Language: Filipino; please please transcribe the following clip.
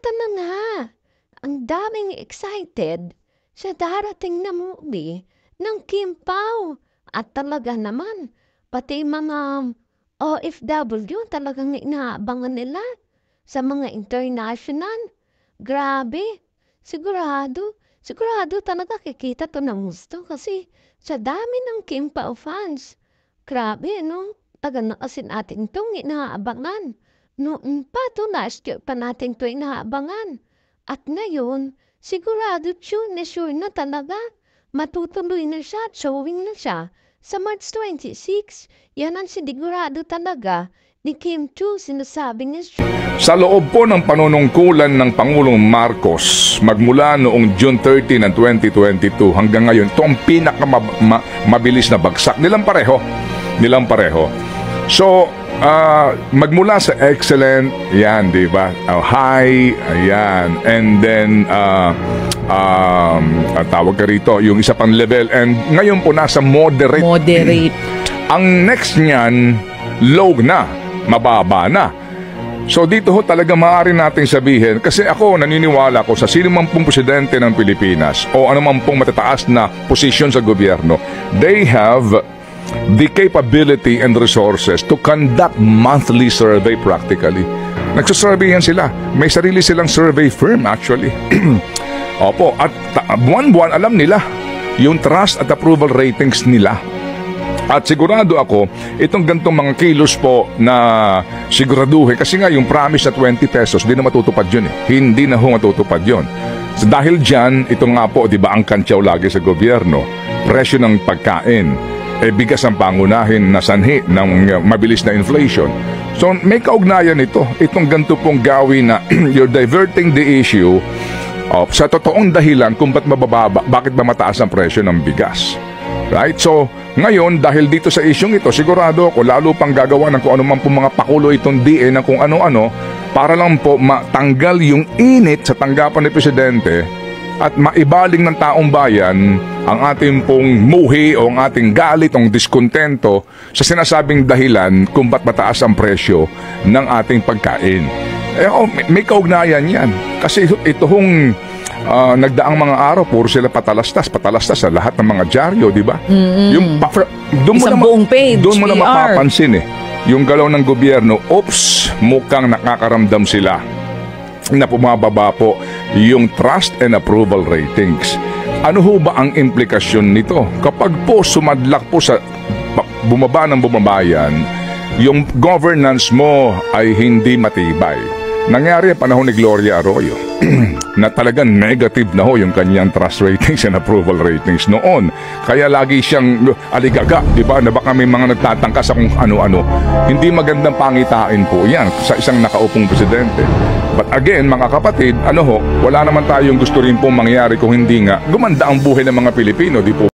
eto na nga. Ang daming excited sa darating na movie ng Kim Pao. At talaga naman, pati mga OFW talagang inaabangan nila sa mga international. Grabe, sigurado talaga kikita to ng gusto kasi sa dami ng Kim Pao fans. Grabe, no? Taga na kasi natin itong inaabangan. Noon pa to, last year pa natin ito inaabangan. At ngayon, sigurado sure na talaga. Matutuloy na siya at showing na siya sa March 26. Yan ang sinigurado talaga ni Kim Chiu, sinasabi niya siya. Sa loob po ng panunungkulan ng Pangulong Marcos, magmula noong June 30 ng 2022 hanggang ngayon, ito ang pinakamabilis na bagsak. Nilang pareho. So, magmula sa excellent, yan, di ba? High, ayan. And then, tawag ka rito, yung isa pang level. And ngayon po, nasa moderate. Ang next niyan, low na, mababa na. So dito ho talaga maaari nating sabihin, kasi ako naniniwala ko sa sino man pong presidente ng Pilipinas o anuman pong matataas na posisyon sa gobyerno, they have the capability and resources to conduct monthly survey practically. Nagsasurvey yan sila. May sarili silang survey firm actually. Opo, at buwan-buwan alam nila yung trust at approval ratings nila. At sigurado ako, itong gantong mga kilos po na siguraduhin, kasi nga yung promise na 20 pesos, hindi na matutupad yun eh. Hindi na matutupad yun. So, dahil dyan, ito nga po, di ba, ang kantyaw lagi sa gobyerno, presyo ng pagkain, bigas ang pangunahin na sanhi ng mabilis na inflation. So, may kaugnayan ito. Itong ganito pong gawin na you're diverting the issue sa totoong dahilan kung bakit ba mataas ang presyo ng bigas. Right? So, ngayon, dahil dito sa isyong ito, sigurado ako, lalo pang gagawa ng kung ano man po mga pakulo itong DA ng kung ano-ano, para lang po matanggal yung init sa tanggapan ni Presidente at maibaling ng taong bayan ang ating pong muhi o ang ating galit, ang diskontento sa sinasabing dahilan kung ba't mataas ang presyo ng ating pagkain. May kaugnayan yan. Kasi ito hong nagdaang mga araw, puro sila patalastas sa lahat ng mga dyaryo, di ba? Yung doon mo na mapapansin yung galaw ng gobyerno, mukhang nakakaramdam sila na bumababa po yung trust and approval ratings. Ano ho ba ang implikasyon nito? Kapag po sumadlak po sa bumaba ng bumabayan, yung governance mo ay hindi matibay. Nangyari ang panahon ni Gloria Arroyo na talagang negative na ho yung kanyang trust ratings and approval ratings noon. Kaya lagi siyang aligaga, di ba? Na baka may mga nagtatangka sa kung ano-ano. Hindi magandang pangitain po yan sa isang nakaupong presidente. But again, mga kapatid, wala naman tayong gusto rin pong mangyari kung hindi nga gumanda ang buhay ng mga Pilipino, di po